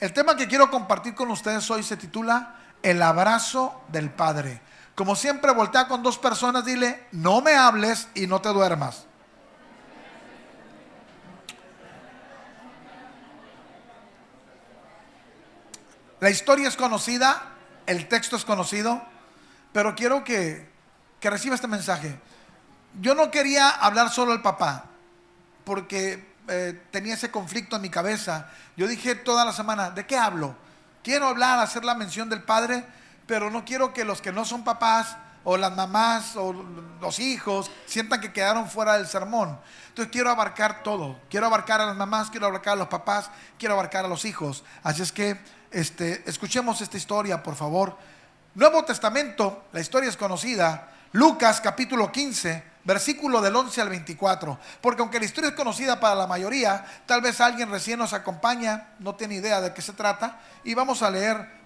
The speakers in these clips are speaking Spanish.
El tema que quiero compartir con ustedes hoy se titula El abrazo del Padre. Como siempre, voltea con dos personas, dile: no me hables y no te duermas. La historia es conocida, el texto es conocido, pero quiero que reciba este mensaje. Yo no quería hablar solo al papá, porque tenía ese conflicto en mi cabeza. Yo dije toda la semana: ¿de qué hablo? Quiero hablar, hacer la mención del padre, pero no quiero que los que no son papás, o las mamás, o los hijos, sientan que quedaron fuera del sermón. Entonces quiero abarcar todo. Quiero abarcar a las mamás, quiero abarcar a los papás, quiero abarcar a los hijos. Así es que escuchemos esta historia, por favor. Nuevo Testamento, la historia es conocida. Lucas capítulo 15, versículo del 11 al 24. Porque aunque la historia es conocida para la mayoría, tal vez alguien recién nos acompaña, no tiene idea de qué se trata. Y vamos a leer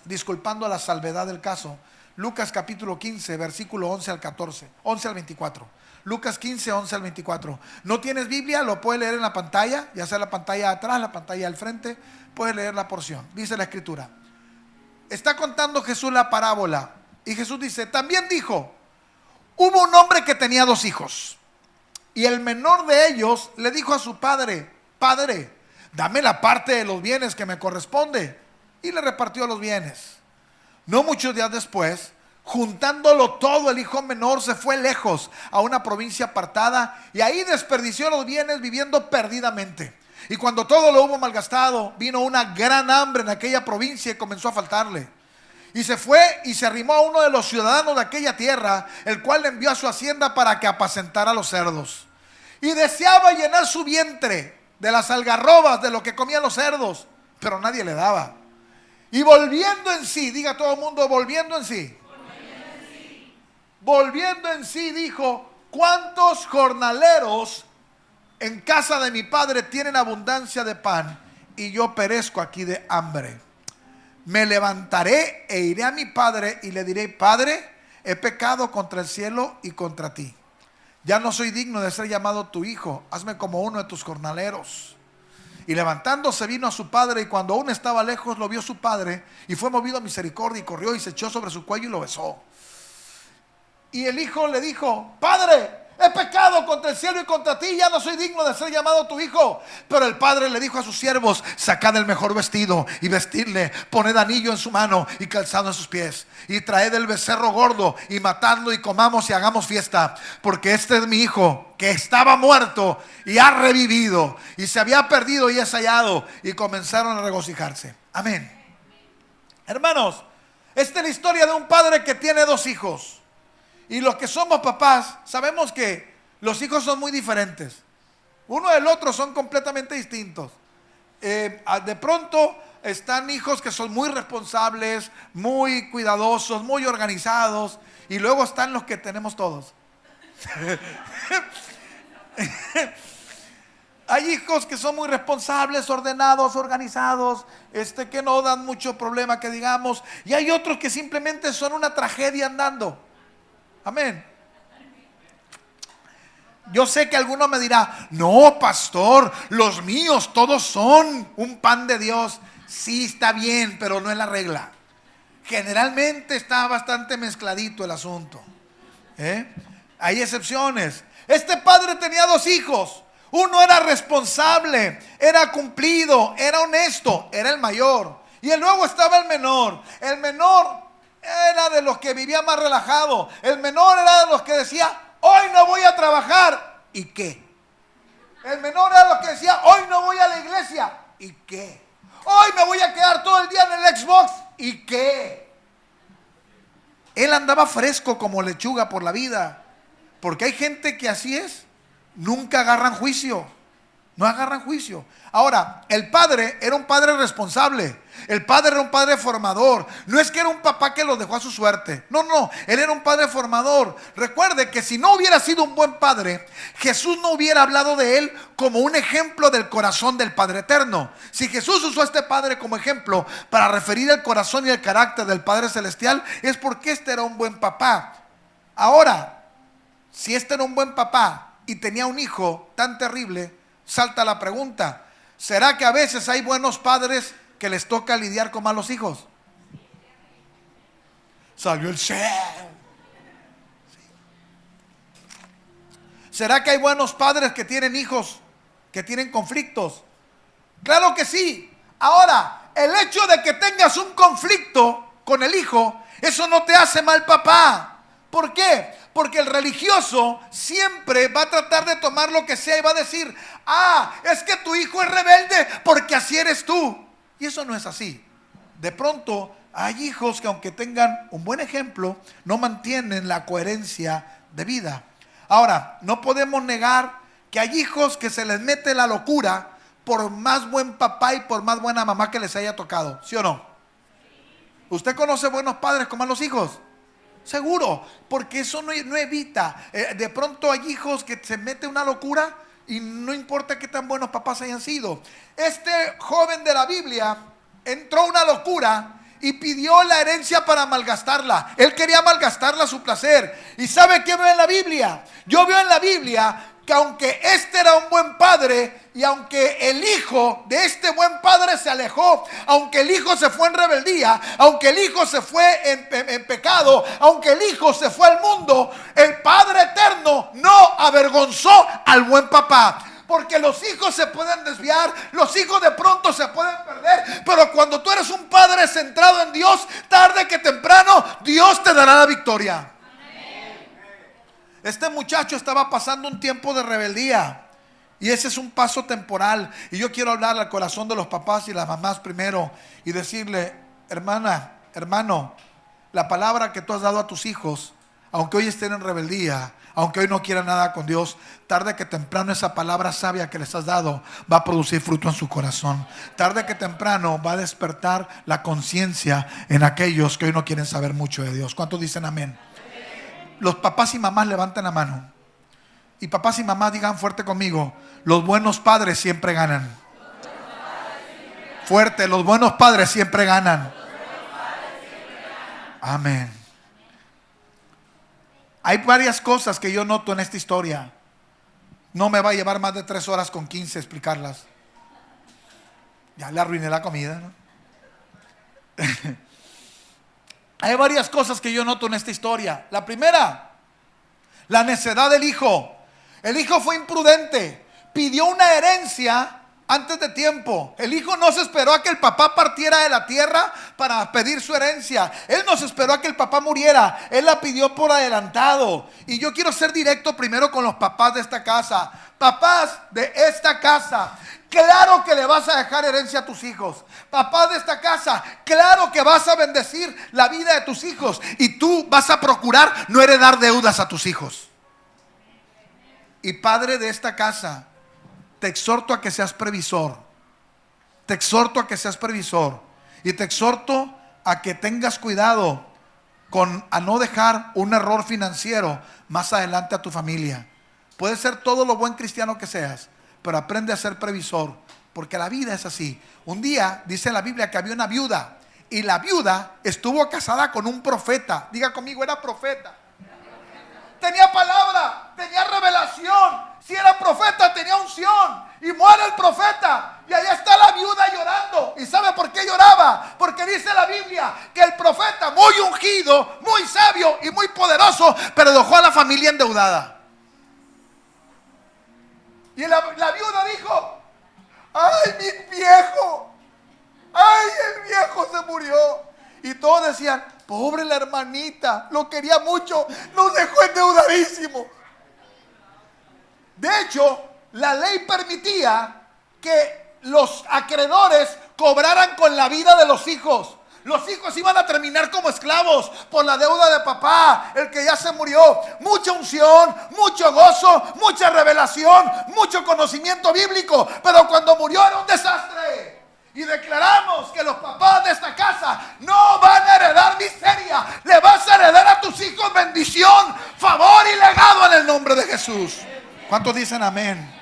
disculpando la salvedad del caso. Lucas capítulo 15, versículo 11 al 24. Lucas 15, 11 al 24. ¿No tienes Biblia? Lo puedes leer en la pantalla, ya sea la pantalla de atrás, la pantalla del frente. Puedes leer la porción. Dice la escritura. Está contando Jesús la parábola. Y Jesús dice: también dijo: hubo un hombre que tenía 2 hijos. Y el menor de ellos le dijo a su padre: Padre, dame la parte de los bienes que me corresponde. Y le repartió los bienes. No muchos días después, juntándolo todo, el hijo menor se fue lejos a una provincia apartada, y ahí desperdició los bienes viviendo perdidamente. Y cuando todo lo hubo malgastado, vino una gran hambre en aquella provincia y comenzó a faltarle. Y se fue y se arrimó a uno de los ciudadanos de aquella tierra, el cual le envió a su hacienda para que apacentara los cerdos. Y deseaba llenar su vientre de las algarrobas, de lo que comían los cerdos, pero nadie le daba. Y volviendo en sí, diga todo el mundo: volviendo en sí. Volviendo en sí, dijo: ¿cuántos jornaleros en casa de mi padre tienen abundancia de pan, y yo perezco aquí de hambre? Me levantaré e iré a mi padre y le diré: Padre, he pecado contra el cielo y contra ti. Ya no soy digno de ser llamado tu hijo. Hazme como uno de tus jornaleros. Y levantándose vino a su padre, y cuando aún estaba lejos lo vio su padre, y fue movido a misericordia, y corrió y se echó sobre su cuello y lo besó. Y el hijo le dijo: Padre, he pecado contra el cielo y contra ti, ya no soy digno de ser llamado tu hijo. Pero el padre le dijo a sus siervos: sacad el mejor vestido y vestidle, poned anillo en su mano y calzado en sus pies, y traed el becerro gordo y matadlo, y comamos y hagamos fiesta, porque este es mi hijo, que estaba muerto y ha revivido, y se había perdido y es hallado. Y comenzaron a regocijarse. Amén. Hermanos, esta es la historia de un padre que tiene 2 hijos. Y los que somos papás sabemos que los hijos son muy diferentes. Uno del otro son completamente distintos. De pronto están hijos que son muy responsables, muy cuidadosos, muy organizados. Y luego están los que tenemos todos. Hay hijos que son muy responsables, ordenados, organizados, que no dan mucho problema, que digamos. Y hay otros que simplemente son una tragedia andando. Amén. Yo sé que alguno me dirá: no, pastor, los míos todos son un pan de Dios. Sí, está bien, pero no es la regla. Generalmente está bastante mezcladito el asunto. Hay excepciones. Este padre tenía 2 hijos. Uno era responsable, era cumplido, era honesto, era el mayor. Y luego estaba el menor. El menor era de los que vivía más relajado. El menor era de los que decía: hoy no voy a trabajar. ¿Y qué? El menor era de los que decía: hoy no voy a la iglesia. ¿Y qué? Hoy me voy a quedar todo el día en el Xbox. ¿Y qué? Él andaba fresco como lechuga por la vida. Porque hay gente que así es. Nunca agarran juicio. No agarran juicio. Ahora, el padre era un padre responsable. El padre era un padre formador. No es que era un papá que los dejó a su suerte. No, él era un padre formador. Recuerde que si no hubiera sido un buen padre, Jesús no hubiera hablado de él como un ejemplo del corazón del Padre Eterno. Si Jesús usó a este padre como ejemplo para referir el corazón y el carácter del Padre Celestial, es porque este era un buen papá. Ahora, si este era un buen papá y tenía un hijo tan terrible, salta la pregunta: ¿será que a veces hay buenos padres que les toca lidiar con malos hijos? Salió el ser. ¿Será que hay buenos padres que tienen hijos que tienen conflictos? Claro que sí. Ahora, el hecho de que tengas un conflicto con el hijo, eso no te hace mal papá. ¿Por qué? Porque el religioso siempre va a tratar de tomar lo que sea y va a decir: es que tu hijo es rebelde porque así eres tú. Y eso no es así. De pronto hay hijos que, aunque tengan un buen ejemplo, no mantienen la coherencia de vida. Ahora, no podemos negar que hay hijos que se les mete la locura por más buen papá y por más buena mamá que les haya tocado. ¿Sí o no? ¿Usted conoce buenos padres con malos hijos? Seguro, porque eso no evita. De pronto hay hijos que se meten una locura y no importa qué tan buenos papás hayan sido. Este joven de la Biblia entró una locura y pidió la herencia para malgastarla. Él quería malgastarla a su placer. ¿Y sabe qué veo en la Biblia? Yo veo en la Biblia que aunque este era un buen padre, y aunque el hijo de este buen padre se alejó, aunque el hijo se fue en rebeldía, aunque el hijo se fue en pecado, aunque el hijo se fue al mundo, el Padre Eterno no avergonzó al buen papá. Porque los hijos se pueden desviar, los hijos de pronto se pueden perder, pero cuando tú eres un padre centrado en Dios, tarde que temprano Dios te dará la victoria. Este muchacho estaba pasando un tiempo de rebeldía, y ese es un paso temporal. Y yo quiero hablar al corazón de los papás y las mamás primero y decirle: hermana, hermano, la palabra que tú has dado a tus hijos, aunque hoy estén en rebeldía, aunque hoy no quieran nada con Dios, tarde que temprano esa palabra sabia que les has dado va a producir fruto en su corazón. Tarde que temprano va a despertar la conciencia en aquellos que hoy no quieren saber mucho de Dios. ¿Cuántos dicen amén? Los papás y mamás levanten la mano. Y papás y mamás digan fuerte conmigo: los buenos padres siempre ganan. Fuerte, los buenos padres siempre ganan. Amén. Hay varias cosas que yo noto en esta historia. No me va a llevar más de 3 horas con 15 explicarlas. Ya le arruiné la comida, ¿no? Hay varias cosas que yo noto en esta historia. La primera, la necedad del hijo. El hijo fue imprudente. Pidió una herencia antes de tiempo. El hijo no se esperó a que el papá partiera de la tierra para pedir su herencia. Él no se esperó a que el papá muriera. Él la pidió por adelantado. Y yo quiero ser directo primero con los papás de esta casa. Papás de esta casa, claro que le vas a dejar herencia a tus hijos. Papás de esta casa, claro que vas a bendecir la vida de tus hijos. Y tú vas a procurar no heredar deudas a tus hijos. Y padre de esta casa, te exhorto a que seas previsor. Te exhorto a que seas previsor. Y te exhorto a que tengas cuidado a no dejar un error financiero más adelante a tu familia. Puedes ser todo lo buen cristiano que seas, pero aprende a ser previsor, porque la vida es así. Un día dice en la Biblia que había una viuda, y la viuda estuvo casada con un profeta. Diga conmigo, era profeta. Tenía palabra, tenía revelación. Si era profeta, tenía unción. Y muere el profeta, y allá está la viuda llorando. ¿Y sabe por qué lloraba? Porque dice la Biblia que el profeta, muy ungido, muy sabio y muy poderoso, pero dejó a la familia endeudada. Y la viuda dijo: ay, mi viejo, ay, el viejo se murió. Y todos decían: pobre la hermanita, lo quería mucho, nos dejó endeudadísimo. De hecho, la ley permitía que los acreedores cobraran con la vida de los hijos. Los hijos iban a terminar como esclavos por la deuda de papá, el que ya se murió. Mucha unción, mucho gozo, mucha revelación, mucho conocimiento bíblico, pero cuando murió era un desastre. Y declaramos que los papás de esta casa no van a heredar miseria. Le vas a heredar a tus hijos bendición, favor y legado en el nombre de Jesús. ¿Cuántos dicen amén?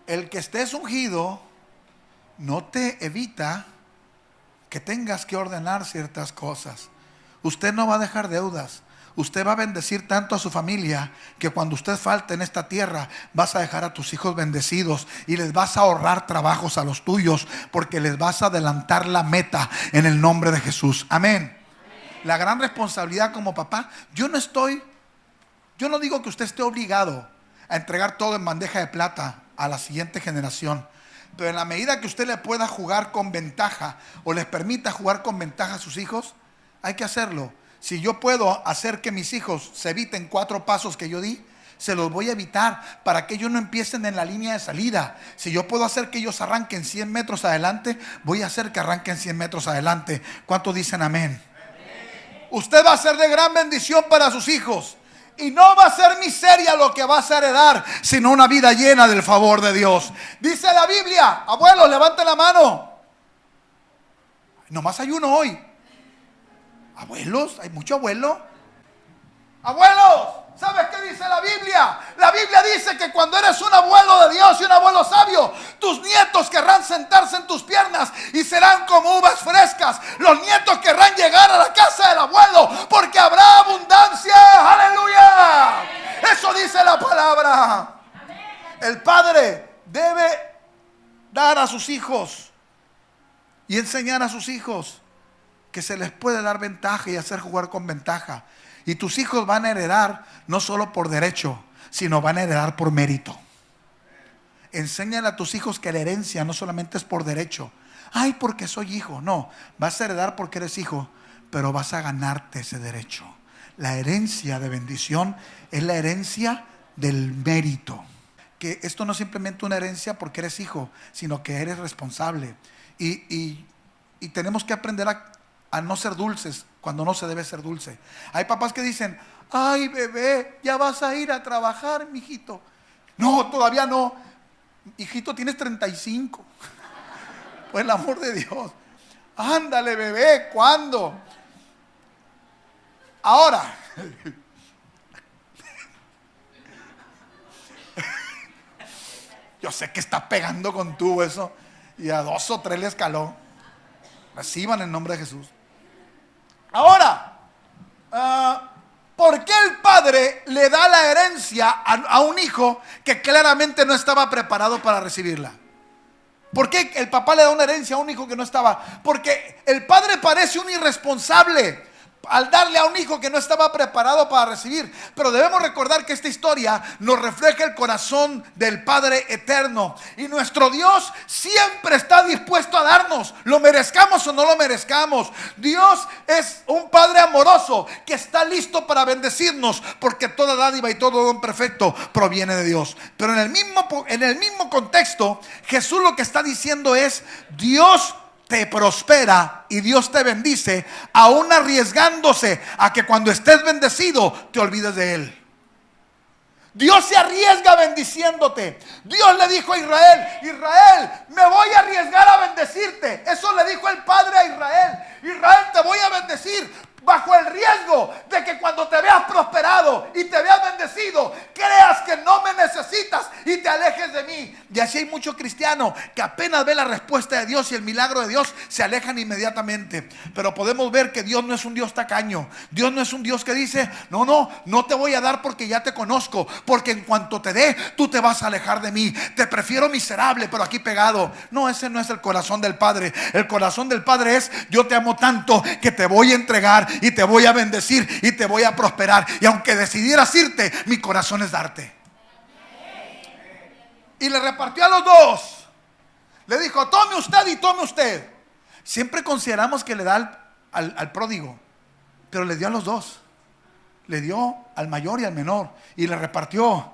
El que estés ungido no te evita que tengas que ordenar ciertas cosas. Usted no va a dejar deudas. usted va a bendecir tanto a su familia que cuando usted falte en esta tierra vas a dejar a tus hijos bendecidos y les vas a ahorrar trabajos a los tuyos porque les vas a adelantar la meta en el nombre de Jesús. Amén. La gran responsabilidad como papá, yo no digo que usted esté obligado a entregar todo en bandeja de plata a la siguiente generación, pero en la medida que usted le pueda jugar con ventaja o les permita jugar con ventaja a sus hijos, hay que hacerlo. Si yo puedo hacer que mis hijos se eviten 4 pasos que yo di, se los voy a evitar para que ellos no empiecen en la línea de salida. Si yo puedo hacer que ellos arranquen 100 metros adelante, voy a hacer que arranquen 100 metros adelante. ¿Cuántos dicen amén? Usted va a ser de gran bendición para sus hijos. Y no va a ser miseria lo que vas a heredar, sino una vida llena del favor de Dios. Dice la Biblia, abuelos, levanten la mano. Nomás hay uno hoy. Abuelos, hay mucho abuelo. Abuelos, ¿sabes qué dice la Biblia? La Biblia dice que cuando eres un abuelo de Dios y un abuelo sabio, tus nietos querrán sentarse en tus piernas y serán como uvas frescas. Los nietos querrán llegar a la casa del abuelo porque habrá abundancia. ¡Aleluya! Eso dice la palabra. El padre debe dar a sus hijos y enseñar a sus hijos que se les puede dar ventaja y hacer jugar con ventaja. Y tus hijos van a heredar no solo por derecho, sino van a heredar por mérito. Enséñale a tus hijos que la herencia no solamente es por derecho. Ay, porque soy hijo. No, vas a heredar porque eres hijo, pero vas a ganarte ese derecho. La herencia de bendición es la herencia del mérito. Que esto no es simplemente una herencia porque eres hijo, sino que eres responsable. Y tenemos que aprender a no ser dulces cuando no se debe ser dulce. Hay papás que dicen, ay bebé, ya vas a ir a trabajar, mijito. No, todavía no. Hijito, tienes 35. Por el amor de Dios. Ándale bebé, ¿cuándo? Ahora. Yo sé que está pegando con tubo eso. Y a 2 o 3 le escaló. Reciban en nombre de Jesús. Ahora, ¿por qué el padre le da la herencia a un hijo que claramente no estaba preparado para recibirla? ¿Por qué el papá le da una herencia a un hijo que no estaba? Porque el padre parece un irresponsable al darle a un hijo que no estaba preparado para recibir. Pero debemos recordar que esta historia nos refleja el corazón del Padre eterno. Y nuestro Dios siempre está dispuesto a darnos, lo merezcamos o no lo merezcamos. Dios es un Padre amoroso que está listo para bendecirnos, porque toda dádiva y todo don perfecto proviene de Dios. Pero en el mismo contexto, Jesús lo que está diciendo es: Dios te prospera y Dios te bendice, aún arriesgándose a que cuando estés bendecido te olvides de Él. Dios se arriesga bendiciéndote. Dios le dijo a Israel: Israel, me voy a arriesgar a bendecirte. Eso le dijo el Padre a Israel: Israel, te voy a bendecir, bajo el riesgo de que cuando te veas prosperado y te veas bendecido, creas que no me necesitas y te alejes de mí. Y así hay muchos cristianos que apenas ven la respuesta de Dios y el milagro de Dios, se alejan inmediatamente. Pero podemos ver que Dios no es un Dios tacaño. Dios no es un Dios que dice: no te voy a dar porque ya te conozco, porque en cuanto te dé, tú te vas a alejar de mí. Te prefiero miserable, pero aquí pegado. No, ese no es el corazón del Padre. El corazón del Padre es: yo te amo tanto que te voy a entregar y te voy a bendecir y te voy a prosperar. Y aunque decidieras irte, mi corazón es darte. Y le repartió a los dos. Le dijo: tome usted y tome usted. Siempre consideramos que le da al pródigo, pero le dio a los dos. Le dio al mayor y al menor y le repartió.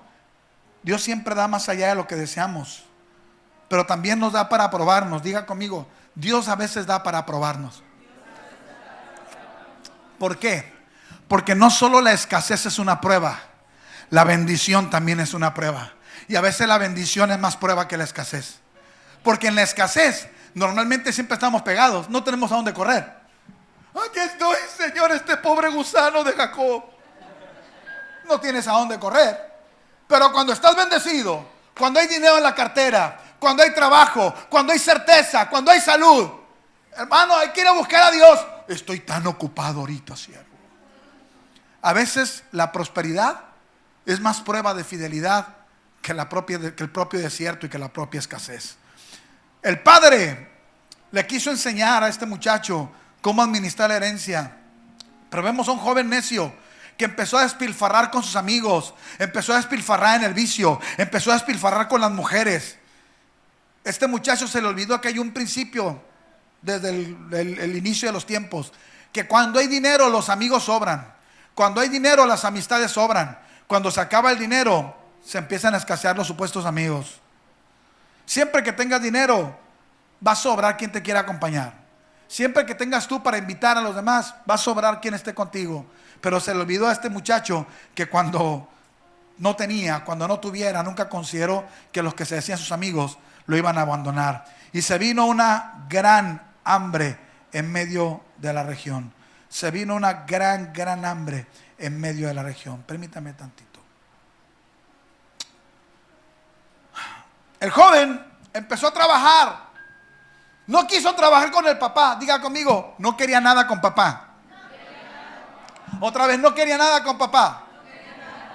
Dios siempre da más allá de lo que deseamos, pero también nos da para probarnos. Diga conmigo: Dios a veces da para probarnos. ¿Por qué? Porque no solo la escasez es una prueba, la bendición también es una prueba. Y a veces la bendición es más prueba que la escasez. Porque en la escasez normalmente siempre estamos pegados, no tenemos a dónde correr. Aquí estoy, Señor, este pobre gusano de Jacob. No tienes a dónde correr. Pero cuando estás bendecido, cuando hay dinero en la cartera, cuando hay trabajo, cuando hay certeza, cuando hay salud, hermano, hay que ir a buscar a Dios. Estoy tan ocupado ahorita, siervo. A veces la prosperidad es más prueba de fidelidad que el propio desierto y que la propia escasez. El padre le quiso enseñar a este muchacho cómo administrar la herencia, pero vemos a un joven necio que empezó a despilfarrar con sus amigos, empezó a despilfarrar en el vicio, empezó a despilfarrar con las mujeres. Este muchacho se le olvidó que hay un principio desde el inicio de los tiempos, que cuando hay dinero los amigos sobran, cuando hay dinero las amistades sobran, cuando se acaba el dinero se empiezan a escasear los supuestos amigos. Siempre que tengas dinero va a sobrar quien te quiera acompañar. Siempre que tengas tú para invitar a los demás, va a sobrar quien esté contigo. Pero se le olvidó a este muchacho que cuando no tenía, cuando no tuviera, nunca consideró que los que se decían sus amigos lo iban a abandonar. Y se vino una gran hambre en medio de la región. Se vino una gran hambre en medio de la región. Permítame tantito. El joven empezó a trabajar. No quiso trabajar con el papá. Diga conmigo, no quería nada con papá. Otra vez, no quería nada con papá.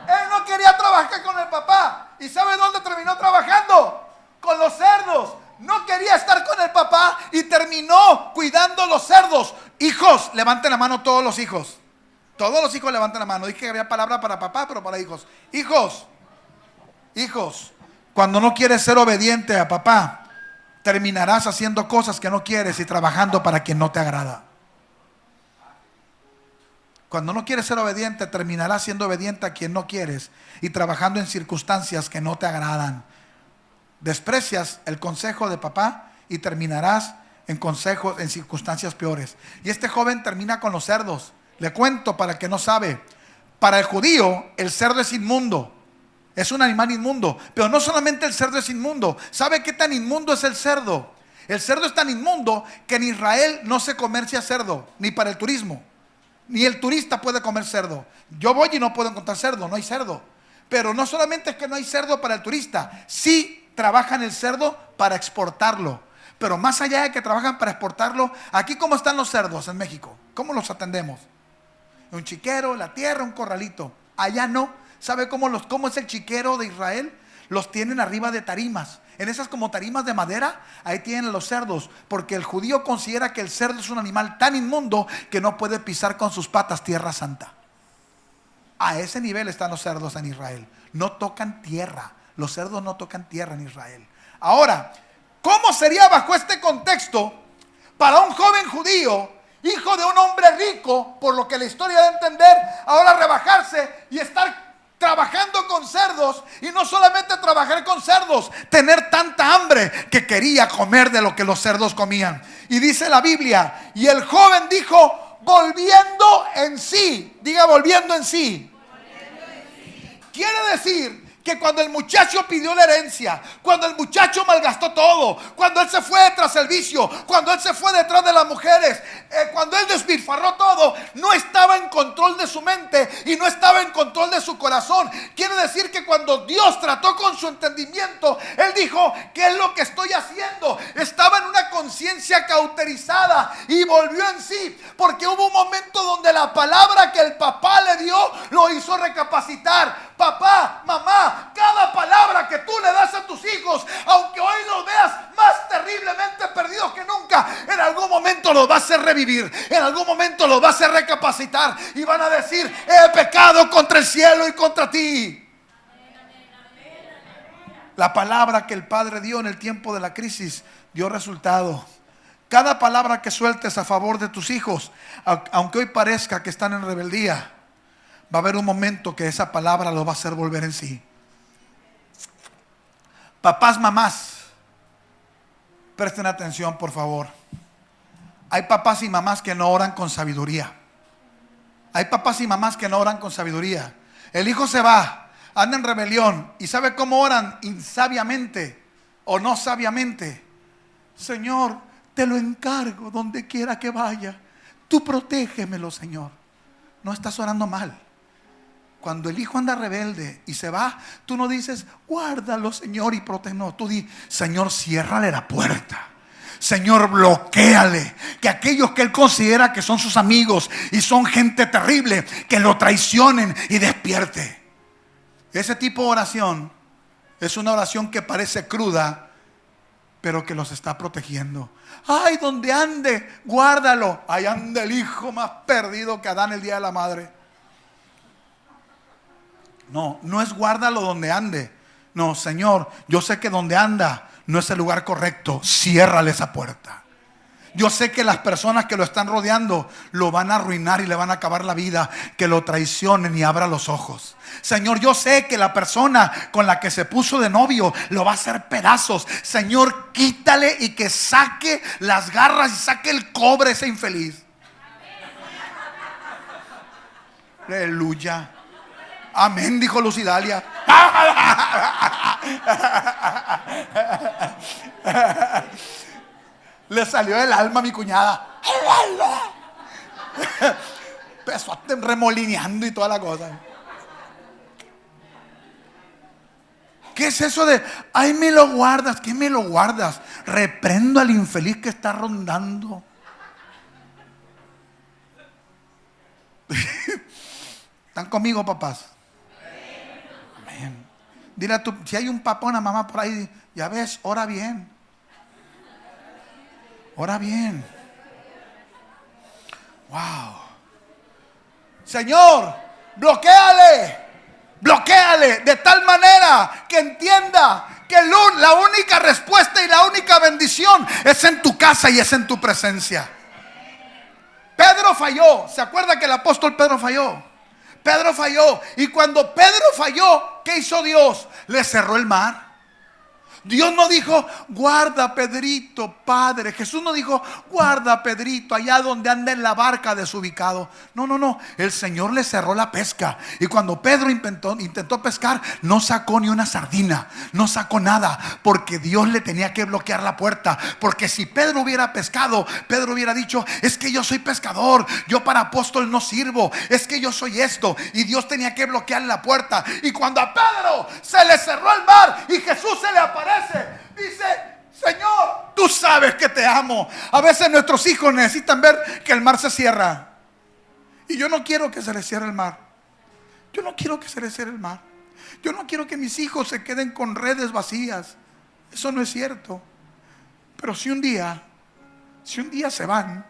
Él no quería trabajar con el papá. ¿Y sabe dónde terminó trabajando? Con los cerdos. No quería estar con el papá y terminó cuidando los cerdos. Hijos, levanten la mano todos los hijos. Todos los hijos levanten la mano. Dije que había palabra para papá, pero para hijos. Hijos, cuando no quieres ser obediente a papá, terminarás haciendo cosas que no quieres y trabajando para quien no te agrada. Cuando no quieres ser obediente, terminarás siendo obediente a quien no quieres y trabajando en circunstancias que no te agradan. Desprecias el consejo de papá y terminarás en circunstancias peores. Y este joven termina con los cerdos. Le cuento para el que no sabe. Para el judío, el cerdo es inmundo. Es un animal inmundo. Pero no solamente el cerdo es inmundo. ¿Sabe qué tan inmundo es el cerdo? El cerdo es tan inmundo que en Israel no se comercia cerdo, ni para el turismo. Ni el turista puede comer cerdo. Yo voy y no puedo encontrar cerdo, no hay cerdo. Pero no solamente es que no hay cerdo para el turista, sí trabajan el cerdo para exportarlo. Pero más allá de que trabajan para exportarlo, aquí ¿cómo están los cerdos en México? ¿Cómo los atendemos? Un chiquero, la tierra, un corralito. Allá no. ¿Sabe cómo es el chiquero de Israel? Los tienen arriba de tarimas. En esas como tarimas de madera, ahí tienen los cerdos. Porque el judío considera que el cerdo es un animal tan inmundo que no puede pisar con sus patas tierra santa. A ese nivel están los cerdos en Israel. No tocan tierra. Los cerdos no tocan tierra en Israel. Ahora, ¿cómo sería bajo este contexto para un joven judío, hijo de un hombre rico, por lo que la historia da a entender, ahora rebajarse y estar trabajando con cerdos? Y no solamente trabajar con cerdos, tener tanta hambre que quería comer de lo que los cerdos comían. Y dice la Biblia, y el joven dijo, volviendo en sí. Diga, volviendo en sí. Quiere decir que cuando el muchacho pidió la herencia, cuando el muchacho malgastó todo, cuando él se fue tras el vicio, cuando él se fue detrás de las mujeres, cuando él despilfarró todo, no estaba en control de su mente y no estaba en control de su corazón. Quiere decir que cuando Dios trató con su entendimiento, él dijo, ¿qué es lo que estoy haciendo? Estaba en una conciencia cauterizada y volvió en sí, porque hubo un momento donde la palabra que el papá le dio lo hizo recapacitar. Papá, mamá, cada palabra que tú le das a tus hijos, aunque hoy los veas más terriblemente perdidos que nunca, en algún momento los va a hacer revivir, en algún momento los va a hacer recapacitar y van a decir, he pecado contra el cielo y contra ti. La palabra que el Padre dio en el tiempo de la crisis dio resultado. Cada palabra que sueltes a favor de tus hijos, aunque hoy parezca que están en rebeldía, va a haber un momento que esa palabra lo va a hacer volver en sí. Papás, mamás, presten atención, por favor. Hay papás y mamás que no oran con sabiduría. Hay papás y mamás que no oran con sabiduría. El hijo se va, anda en rebelión. ¿Y sabe cómo oran? Insabiamente o no sabiamente. Señor, te lo encargo donde quiera que vaya. Tú protégemelo, Señor. No estás orando mal. Cuando el hijo anda rebelde y se va, tú no dices, guárdalo, Señor, y protégelo. Tú di, Señor, ciérrale la puerta. Señor, bloquéale. Que aquellos que él considera que son sus amigos y son gente terrible, que lo traicionen y despierte. Ese tipo de oración es una oración que parece cruda, pero que los está protegiendo. Ay, donde ande, guárdalo. Ahí anda el hijo más perdido que Adán el día de la madre. No, no es guárdalo donde ande. No, Señor, yo sé que donde anda no es el lugar correcto. Ciérrale esa puerta. Yo sé que las personas que lo están rodeando lo van a arruinar y le van a acabar la vida. Que lo traicionen y abra los ojos. Señor, yo sé que la persona con la que se puso de novio lo va a hacer pedazos. Señor, quítale y que saque las garras y saque el cobre ese infeliz. Aleluya. Amén, dijo Lucidalia. Le salió del alma a mi cuñada. Empezó remolineando y toda la cosa. ¿Qué es eso de, ay, me lo guardas? ¿Qué me lo guardas? Reprendo al infeliz que está rondando. ¿Están conmigo, papás? Amén. Dile a tu, si hay un papá o una mamá por ahí, ya ves, ora bien. Ora bien. Wow. Señor, bloquéale. Bloquéale de tal manera que entienda que la única respuesta y la única bendición es en tu casa y es en tu presencia. Pedro falló. ¿Se acuerda que el apóstol Pedro falló? Pedro falló. Y cuando Pedro falló, ¿qué hizo Dios? Le cerró el mar. Dios no dijo, guarda Pedrito, Padre. Jesús no dijo, guarda Pedrito allá donde anda en la barca desubicado. No, no, no. El Señor le cerró la pesca. Y cuando Pedro intentó pescar, no sacó ni una sardina. No sacó nada. Porque Dios le tenía que bloquear la puerta. Porque si Pedro hubiera pescado, Pedro hubiera dicho, es que yo soy pescador. Yo para apóstol no sirvo. Es que yo soy esto. Y Dios tenía que bloquear la puerta. Y cuando a Pedro se le cerró el mar y Jesús se le aparece, dice, Señor, tú sabes que te amo. A veces nuestros hijos necesitan ver que el mar se cierra. Y yo no quiero que se les cierre el mar. Yo no quiero que se les cierre el mar. Yo no quiero que mis hijos se queden con redes vacías. Eso no es cierto. Pero si un día se van,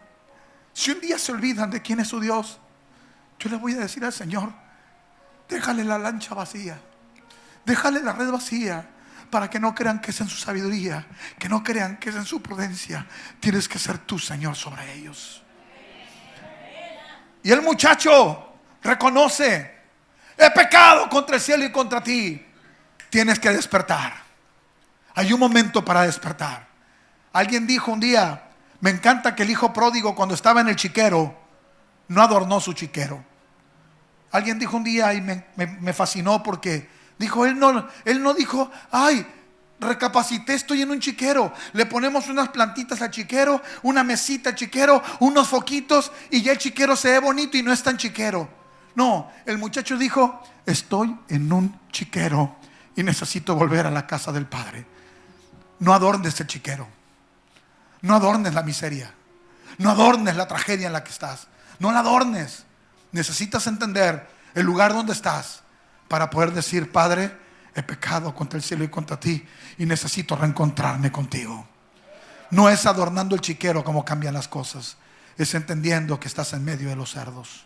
si un día se olvidan de quién es su Dios, yo le voy a decir al Señor, déjale la lancha vacía, déjale la red vacía, para que no crean que es en su sabiduría, que no crean que es en su prudencia. Tienes que ser tú, Señor, sobre ellos. Y el muchacho reconoce, he pecado contra el cielo y contra ti. Tienes que despertar. Hay un momento para despertar. Alguien dijo un día, me encanta que el hijo pródigo, cuando estaba en el chiquero, no adornó su chiquero. Alguien dijo un día y me fascinó porque dijo, él no dijo, ay, recapacité, estoy en un chiquero. Le ponemos unas plantitas al chiquero, una mesita al chiquero, unos foquitos y ya el chiquero se ve bonito y no es tan chiquero. No, el muchacho dijo, estoy en un chiquero y necesito volver a la casa del Padre. No adornes el chiquero. No adornes la miseria. No adornes la tragedia en la que estás. No la adornes. Necesitas entender el lugar donde estás para poder decir, Padre, he pecado contra el cielo y contra ti y necesito reencontrarme contigo. No es adornando el chiquero como cambian las cosas. Es entendiendo que estás en medio de los cerdos.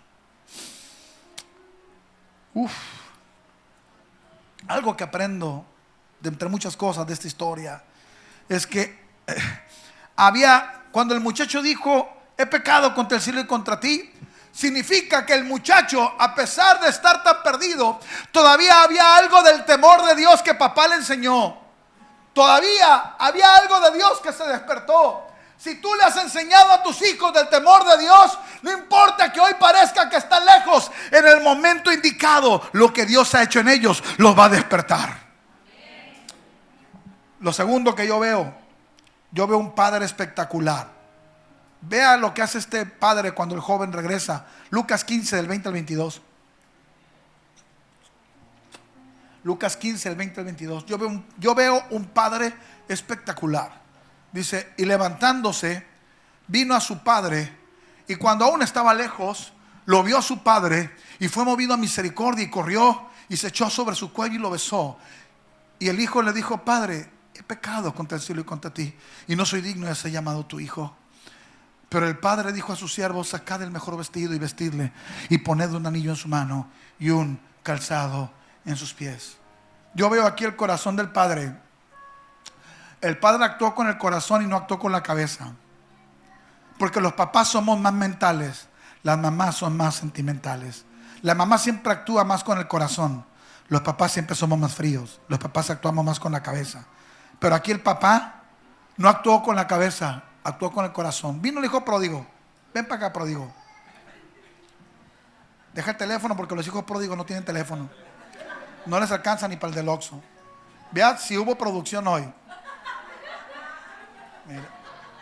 Algo que aprendo de entre muchas cosas de esta historia es que cuando el muchacho dijo, he pecado contra el cielo y contra ti, significa que el muchacho, a pesar de estar tan perdido, todavía había algo del temor de Dios que papá le enseñó. Todavía había algo de Dios que se despertó. Si tú le has enseñado a tus hijos del temor de Dios, no importa que hoy parezca que están lejos, en el momento indicado, lo que Dios ha hecho en ellos los va a despertar. Lo segundo que yo veo un padre espectacular. Vea lo que hace este padre cuando el joven regresa. Lucas 15, del 20 al 22. Lucas 15, del 20 al 22. Yo veo un padre espectacular. Dice, y levantándose, vino a su padre, y cuando aún estaba lejos, lo vio a su padre, y fue movido a misericordia, y corrió, y se echó sobre su cuello, y lo besó. Y el hijo le dijo, Padre, he pecado contra el cielo y contra ti, y no soy digno de ser llamado tu hijo. Pero el padre dijo a sus siervos, sacad el mejor vestido y vestidle, y poned un anillo en su mano, y un calzado en sus pies. Yo veo aquí el corazón del padre. El padre actuó con el corazón y no actuó con la cabeza. Porque los papás somos más mentales, las mamás son más sentimentales. La mamá siempre actúa más con el corazón. Los papás siempre somos más fríos. Los papás actuamos más con la cabeza. Pero aquí el papá no actuó con la cabeza, actuó con el corazón. Vino el hijo pródigo. Ven para acá, pródigo. Deja el teléfono porque los hijos pródigos no tienen teléfono. No les alcanza ni para el del Oxxo. Vea si hubo producción hoy. Mira,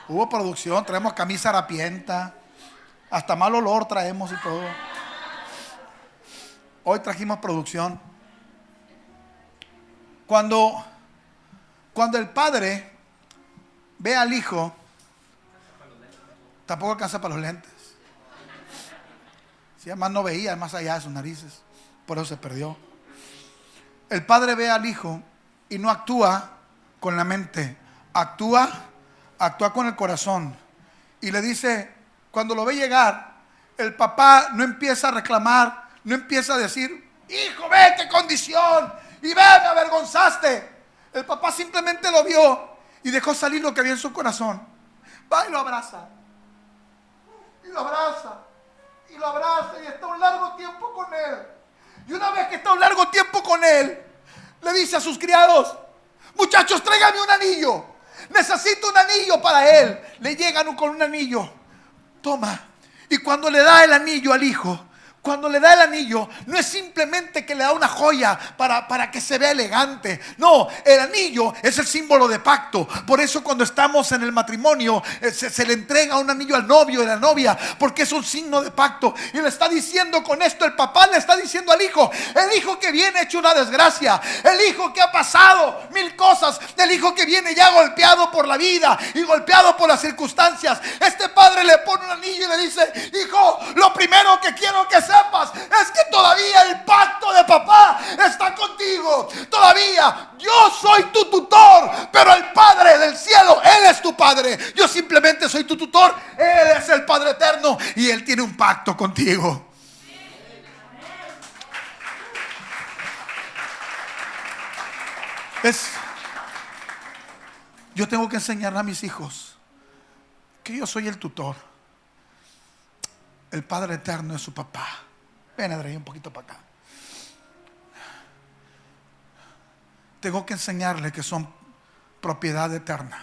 hubo producción, traemos camisa harapienta, hasta mal olor traemos y todo. Hoy trajimos producción. Cuando el padre ve al hijo, tampoco alcanza para los lentes. Si además no veía más allá de sus narices, por eso se perdió. El padre ve al hijo y no actúa con la mente, actúa con el corazón. Y le dice, cuando lo ve llegar, el papá no empieza a reclamar, no empieza a decir, hijo, ve qué condición, y ve, me avergonzaste. El papá simplemente lo vio y dejó salir lo que había en su corazón. Va y lo abraza. Y lo abraza. Y lo abraza y está un largo tiempo con él. Y una vez que está un largo tiempo con él, le dice a sus criados, muchachos, tráiganme un anillo. Necesito un anillo para él. Le llegan con un anillo. Toma. Y cuando le da el anillo al hijo, cuando le da el anillo, no es simplemente que le da una joya para que se vea elegante. No, el anillo es el símbolo de pacto. Por eso cuando estamos en el matrimonio, se le entrega un anillo al novio y a la novia, porque es un signo de pacto. Y le está diciendo con esto, el papá le está diciendo al hijo, el hijo que viene hecho una desgracia, el hijo que ha pasado mil cosas, el hijo que viene ya golpeado por la vida y golpeado por las circunstancias. Este padre le pone un anillo y le dice, hijo, lo primero que quiero que sepas es que todavía el pacto de papá está contigo. Todavía yo soy tu tutor, pero el Padre del cielo, Él es tu Padre. Yo simplemente soy tu tutor. Él es el Padre eterno y Él tiene un pacto contigo. Yo tengo que enseñarle a mis hijos que yo soy el tutor. El Padre eterno es su papá. Ven, Adrián, un poquito para acá. Tengo que enseñarle que son propiedad eterna.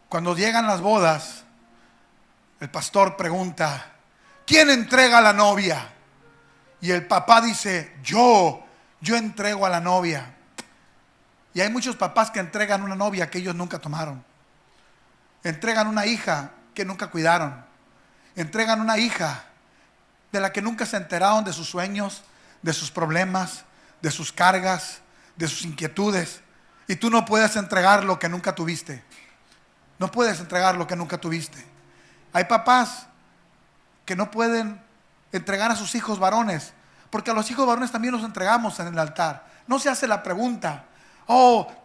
Cuando llegan las bodas, el pastor pregunta, ¿quién entrega a la novia? Y el papá dice, yo entrego a la novia. Y hay muchos papás que entregan una novia que ellos nunca tomaron. Entregan una hija que nunca cuidaron. Entregan una hija de la que nunca se enteraron de sus sueños, de sus problemas, de sus cargas, de sus inquietudes. Y tú no puedes entregar lo que nunca tuviste. No puedes entregar lo que nunca tuviste. Hay papás que no pueden entregar a sus hijos varones, porque a los hijos varones también los entregamos en el altar. No se hace la pregunta,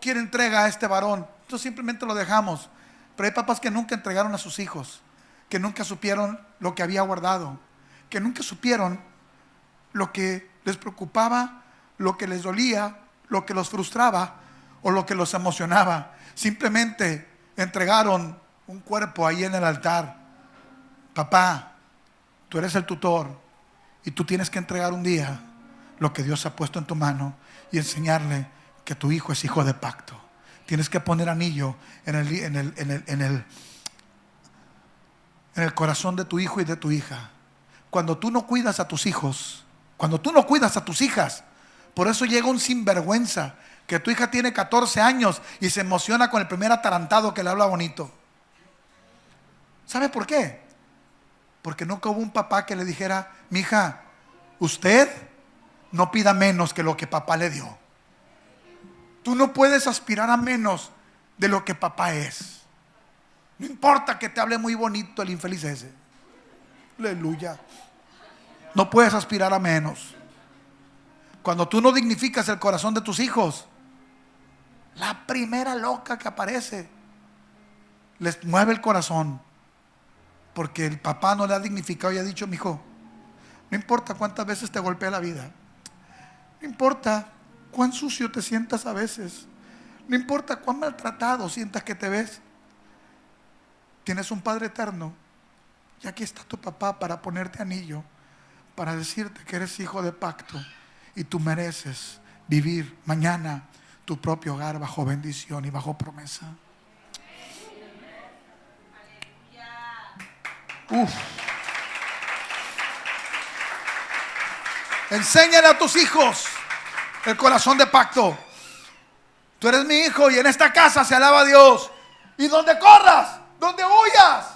¿quién entrega a este varón? Entonces simplemente lo dejamos. Pero hay papás que nunca entregaron a sus hijos, que nunca supieron lo que había guardado, que nunca supieron lo que les preocupaba, lo que les dolía, lo que los frustraba o lo que los emocionaba. Simplemente entregaron un cuerpo ahí en el altar. Papá, tú eres el tutor y tú tienes que entregar un día lo que Dios ha puesto en tu mano y enseñarle que tu hijo es hijo de pacto. Tienes que poner anillo en el corazón de tu hijo y de tu hija. Cuando tú no cuidas a tus hijos, cuando tú no cuidas a tus hijas, por eso llega un sinvergüenza, que tu hija tiene 14 años y se emociona con el primer atarantado que le habla bonito. ¿Sabe por qué? Porque nunca hubo un papá que le dijera, mija, usted no pida menos que lo que papá le dio. Tú no puedes aspirar a menos de lo que papá es. No importa que te hable muy bonito el infeliz ese. Aleluya. No puedes aspirar a menos. Cuando tú no dignificas el corazón de tus hijos, la primera loca que aparece les mueve el corazón, porque el papá no le ha dignificado y ha dicho: mi hijo, no importa cuántas veces te golpea la vida, no importa cuán sucio te sientas a veces, no importa cuán maltratado sientas que te ves, tienes un Padre eterno y aquí está tu papá para ponerte anillo, para decirte que eres hijo de pacto y tú mereces vivir mañana tu propio hogar bajo bendición y bajo promesa. Enséñale a tus hijos el corazón de pacto. Tú eres mi hijo y en esta casa se alaba a Dios. Y donde corras, donde huyas,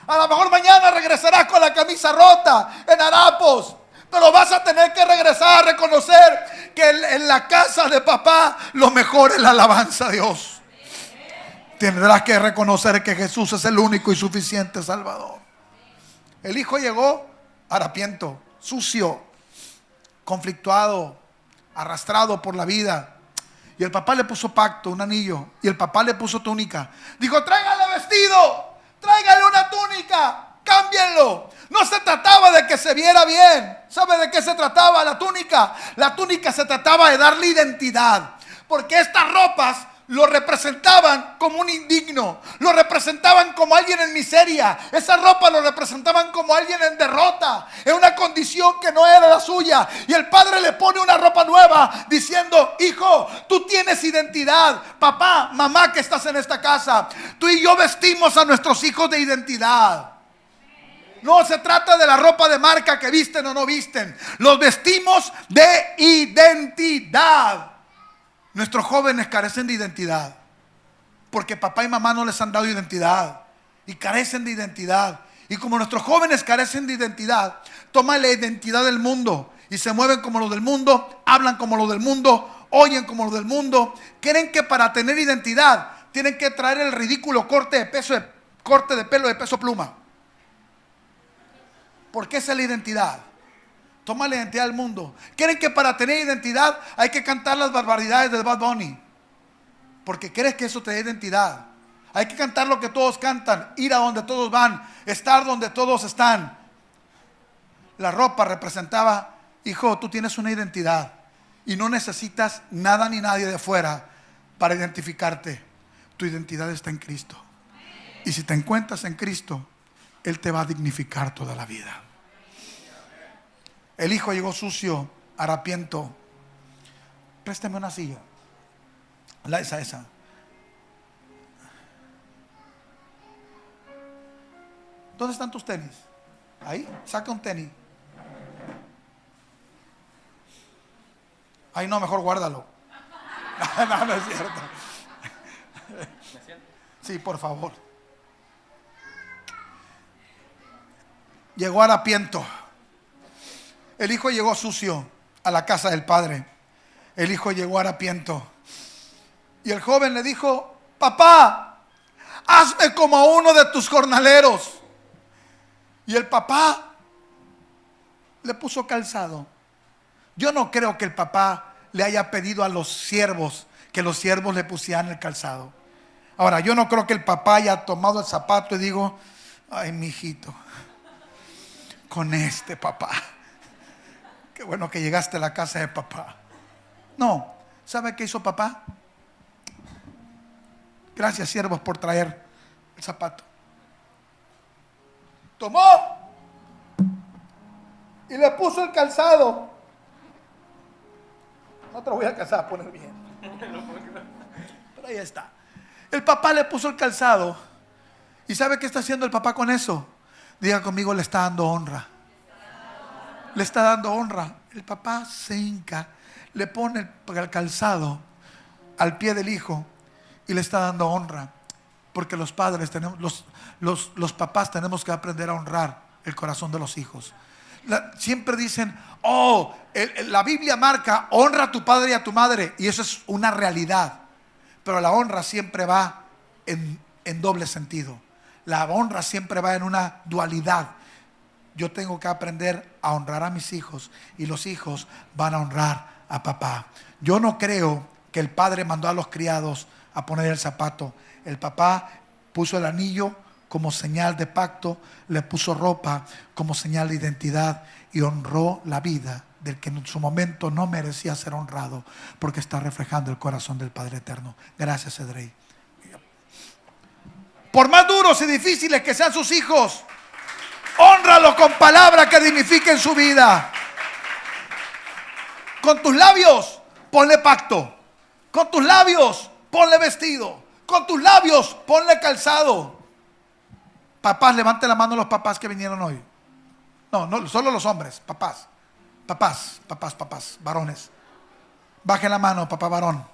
a lo mejor mañana regresarás con la camisa rota en harapos, pero vas a tener que regresar a reconocer que en la casa de papá lo mejor es la alabanza a Dios. Tendrás que reconocer que Jesús es el único y suficiente Salvador. El hijo llegó harapiento, sucio, conflictuado, arrastrado por la vida. Y el papá le puso pacto, un anillo. Y el papá le puso túnica. Dijo: tráigale vestido, tráigale una túnica, cámbienlo. No se trataba de que se viera bien. ¿Sabe de qué se trataba la túnica? La túnica se trataba de darle identidad. Porque estas ropas lo representaban como un indigno, lo representaban como alguien en miseria. Esa ropa lo representaban como alguien en derrota, en una condición que no era la suya. Y el padre le pone una ropa nueva diciendo: hijo, tú tienes identidad. Papá, mamá que estás en esta casa, tú y yo vestimos a nuestros hijos de identidad. No se trata de la ropa de marca que visten o no visten. Los vestimos de identidad. Nuestros jóvenes carecen de identidad porque papá y mamá no les han dado identidad y carecen de identidad. Y como nuestros jóvenes carecen de identidad, toman la identidad del mundo y se mueven como los del mundo, hablan como los del mundo, oyen como los del mundo. Creen que para tener identidad tienen que traer el ridículo corte de pelo de peso pluma. Porque esa es la identidad. Toma la identidad del mundo. Creen que para tener identidad hay que cantar las barbaridades de Bad Bunny, porque crees que eso te da identidad. Hay que cantar lo que todos cantan, ir a donde todos van, estar donde todos están. La ropa representaba: hijo, tú tienes una identidad y no necesitas nada ni nadie de fuera para identificarte. Tu identidad está en Cristo. Y si te encuentras en Cristo, Él te va a dignificar toda la vida. El hijo llegó sucio, harapiento. Préstame una silla. Esa. ¿Dónde están tus tenis? Ahí, saca un tenis. Ay, no, mejor guárdalo. No es cierto. Sí, por favor. Llegó harapiento. El hijo llegó sucio a la casa del padre. El hijo llegó harapiento. Y el joven le dijo: papá, hazme como a uno de tus jornaleros. Y el papá le puso calzado. Yo no creo que el papá le haya pedido a los siervos que los siervos le pusieran el calzado. Ahora, yo no creo que el papá haya tomado el zapato y digo: ay, mi hijito, con este papá, qué bueno que llegaste a la casa de papá. No, ¿sabe qué hizo papá? Gracias, siervos, por traer el zapato. Tomó y le puso el calzado. No te lo voy a alcanzar a poner bien, pero ahí está. El papá le puso el calzado. ¿Y sabe qué está haciendo el papá con eso? Diga conmigo: le está dando honra. Le está dando honra. El papá se hinca, le pone el calzado al pie del hijo y le está dando honra. Porque los padres tenemos, los papás tenemos que aprender a honrar el corazón de los hijos. Siempre dicen: oh, la Biblia marca: honra a tu padre y a tu madre. Y eso es una realidad. Pero la honra siempre va en doble sentido. La honra siempre va en una dualidad. Yo tengo que aprender a honrar a mis hijos y los hijos van a honrar a papá. Yo no creo que el padre mandó a los criados a poner el zapato. El papá puso el anillo como señal de pacto, le puso ropa como señal de identidad y honró la vida del que en su momento no merecía ser honrado, porque está reflejando el corazón del Padre Eterno. Gracias, Edrey. Por más duros y difíciles que sean sus hijos, hónralos con palabras que dignifiquen su vida. Con tus labios ponle pacto, con tus labios ponle vestido, con tus labios ponle calzado. Papás, levanten la mano los papás que vinieron hoy. No, solo los hombres, papás, varones. Baje la mano, papá varón.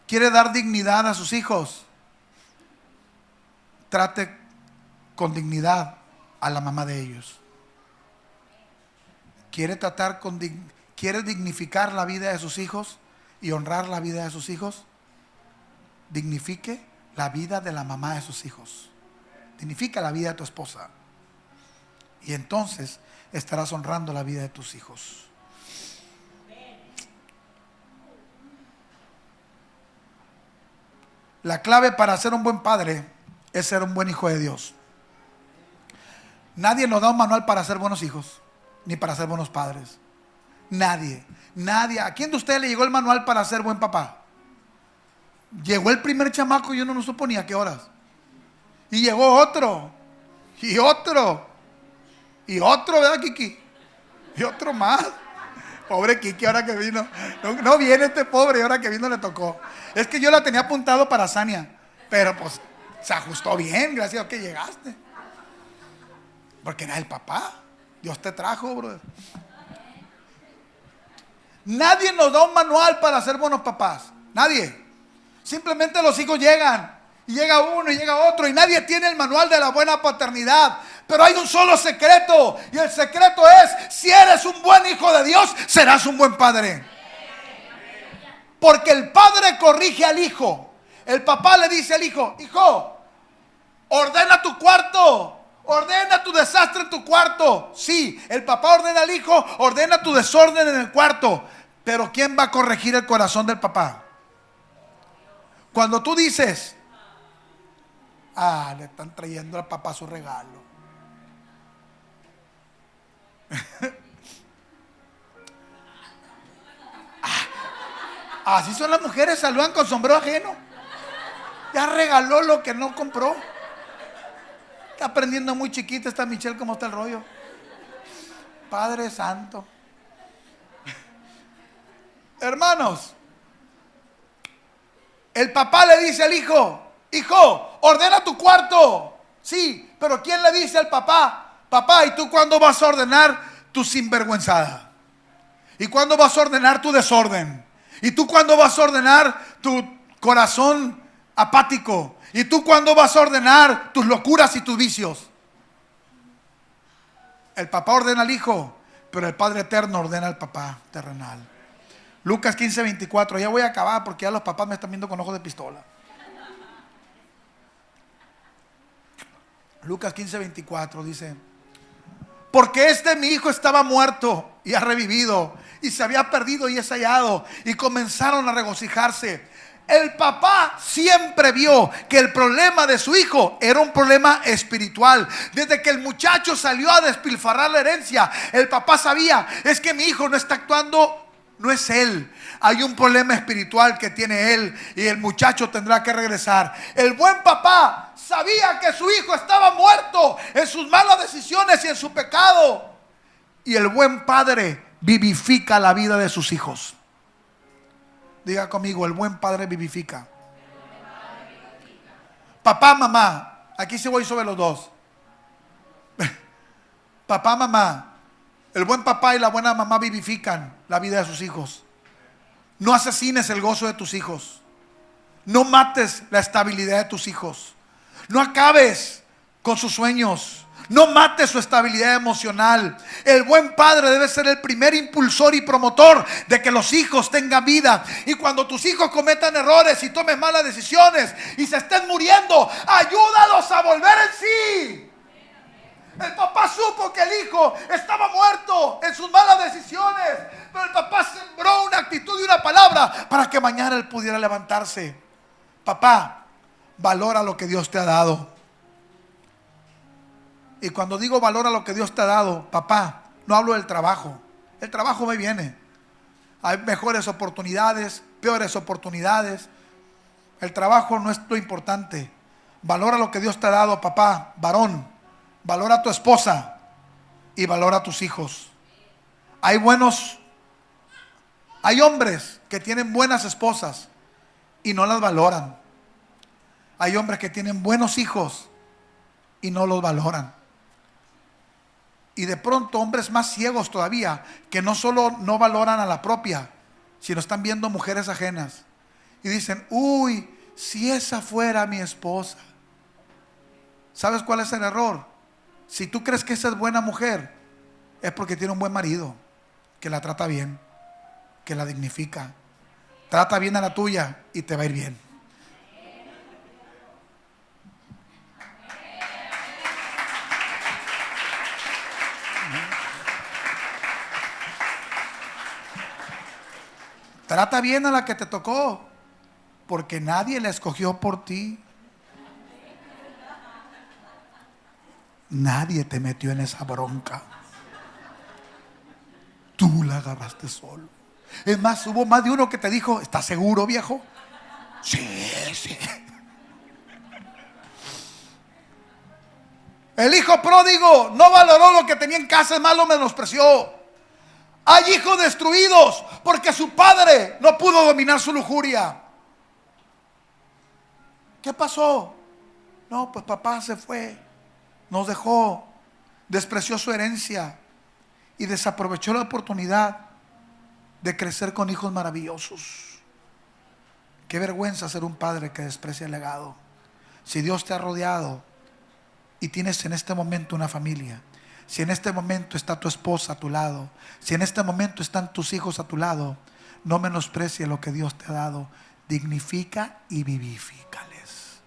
¿Quiere dar dignidad a sus hijos? Trate con dignidad a la mamá de ellos. ¿Quiere dignificar la vida de sus hijos y honrar la vida de sus hijos? Dignifique la vida de la mamá de sus hijos. Dignifica la vida de tu esposa. Y entonces estarás honrando la vida de tus hijos. La clave para ser un buen padre es ser un buen hijo de Dios. Nadie nos da un manual para ser buenos hijos, ni para ser buenos padres. Nadie. ¿A quién de ustedes le llegó el manual para ser buen papá? Llegó el primer chamaco y uno no supo ni a qué horas. Y llegó otro. Y otro. Y otro, ¿verdad, Kiki? Y otro más. Pobre Kiki, ahora que vino. No viene este pobre, ahora que vino le tocó. Es que yo la tenía apuntado para Sania. Pero pues se ajustó bien, gracias a Dios que llegaste. Porque era el papá. Dios te trajo, brother. Nadie nos da un manual para ser buenos papás. Nadie. Simplemente los hijos llegan. Y llega uno y llega otro. Y nadie tiene el manual de la buena paternidad. Pero hay un solo secreto. Y el secreto es: si eres un buen hijo de Dios, serás un buen padre. Porque el padre corrige al hijo. El papá le dice al hijo: hijo, ordena tu cuarto. Ordena tu desastre en tu cuarto. Sí, el papá ordena al hijo: ordena tu desorden en el cuarto. Pero ¿quién va a corregir el corazón del papá? Cuando tú dices: le están trayendo al papá su regalo. Así son las mujeres, saludan con sombrero ajeno. Ya regaló lo que no compró. Está aprendiendo muy chiquita esta Michelle cómo está el rollo. Padre Santo. Hermanos, el papá le dice al hijo: hijo, ordena tu cuarto. Sí, pero ¿quién le dice al papá: papá, ¿y tú cuándo vas a ordenar tu sinvergüenzada? ¿Y cuándo vas a ordenar tu desorden? ¿Y tú cuándo vas a ordenar tu corazón apático? ¿Y tú cuándo vas a ordenar tus locuras y tus vicios? El papá ordena al hijo, pero el Padre Eterno ordena al papá terrenal. Lucas 15:24. Ya voy a acabar porque ya los papás me están viendo con ojos de pistola. Lucas 15:24 dice: porque mi hijo estaba muerto y ha revivido, y se había perdido y es hallado. Y comenzaron a regocijarse. El papá siempre vio que el problema de su hijo era un problema espiritual. Desde que el muchacho salió a despilfarrar la herencia, el papá sabía: es que mi hijo no está actuando, no es él. Hay un problema espiritual que tiene él y el muchacho tendrá que regresar. El buen papá sabía que su hijo estaba muerto en sus malas decisiones y en su pecado. Y el buen padre vivifica la vida de sus hijos. Diga conmigo: el buen padre vivifica. Papá, mamá, aquí sí voy sobre los dos. Papá, mamá, el buen papá y la buena mamá vivifican la vida de sus hijos. No asesines el gozo de tus hijos. No mates la estabilidad de tus hijos. No acabes con sus sueños. No mate su estabilidad emocional. El buen padre debe ser el primer impulsor y promotor de que los hijos tengan vida. Y cuando tus hijos cometan errores y tomen malas decisiones y se estén muriendo, ayúdalos a volver en sí. El papá supo que el hijo estaba muerto en sus malas decisiones, pero el papá sembró una actitud y una palabra para que mañana él pudiera levantarse. Papá, valora lo que Dios te ha dado. Y cuando digo valora lo que Dios te ha dado, papá, no hablo del trabajo. El trabajo me viene. Hay mejores oportunidades, peores oportunidades. El trabajo no es lo importante. Valora lo que Dios te ha dado, papá, varón. Valora a tu esposa y valora a tus hijos. Hay hombres que tienen buenas esposas y no las valoran. Hay hombres que tienen buenos hijos y no los valoran. Y de pronto hombres más ciegos todavía, que no solo no valoran a la propia, sino están viendo mujeres ajenas. Y dicen, uy, si esa fuera mi esposa. ¿Sabes cuál es el error? Si tú crees que esa es buena mujer, es porque tiene un buen marido, que la trata bien, que la dignifica. Trata bien a la tuya y te va a ir bien. Trata bien a la que te tocó, porque nadie la escogió por ti. Nadie te metió en esa bronca. Tú la agarraste solo. Es más, hubo más de uno que te dijo, ¿estás seguro, viejo? Sí, sí. El hijo pródigo no valoró lo que tenía en casa, es más, lo menospreció. Hay hijos destruidos porque su padre no pudo dominar su lujuria. ¿Qué pasó? No, pues papá se fue, nos dejó, despreció su herencia y desaprovechó la oportunidad de crecer con hijos maravillosos. Qué vergüenza ser un padre que desprecia el legado. Si Dios te ha rodeado y tienes en este momento una familia, si en este momento está tu esposa a tu lado, si en este momento están tus hijos a tu lado, no menosprecie lo que Dios te ha dado. Dignifica y vivifícales.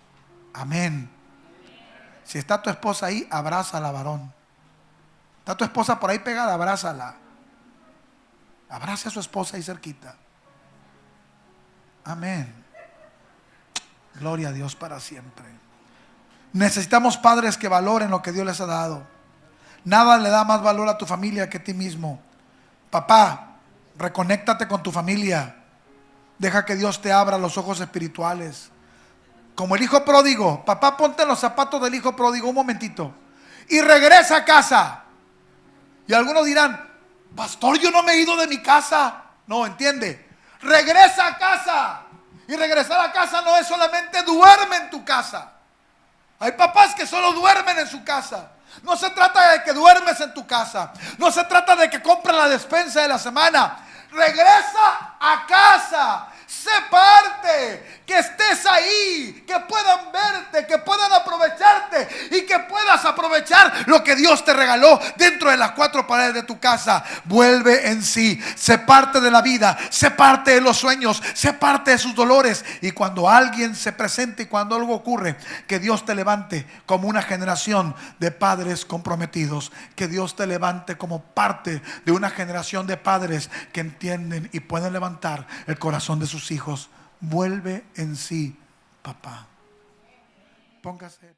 Amén. Si está tu esposa ahí, abrázala, varón. Está tu esposa por ahí pegada, abrázala. Abrace a su esposa ahí cerquita. Amén. Gloria a Dios para siempre. Necesitamos padres que valoren lo que Dios les ha dado. Nada le da más valor a tu familia que a ti mismo. Papá, reconéctate con tu familia. Deja que Dios te abra los ojos espirituales. Como el hijo pródigo. Papá, ponte los zapatos del hijo pródigo un momentito y regresa a casa. Y algunos dirán, pastor, yo no me he ido de mi casa. No, entiende. Regresa a casa. Y regresar a casa no es solamente duerme en tu casa. Hay papás que solo duermen en su casa. No se trata de que duermes en tu casa. No se trata de que compres la despensa de la semana. Regresa a casa. Sé parte, que estés ahí, que puedan verte, que puedan aprovecharte y que puedas aprovechar lo que Dios te regaló dentro de las cuatro paredes de tu casa. Vuelve en sí, sé parte de la vida, sé parte de los sueños, sé parte de sus dolores. Y cuando alguien se presente y cuando algo ocurre, que Dios te levante como una generación de padres comprometidos. Que Dios te levante como parte de una generación de padres que entienden y pueden levantar el corazón de sus hijos. Vuelve en sí, papá. Póngase.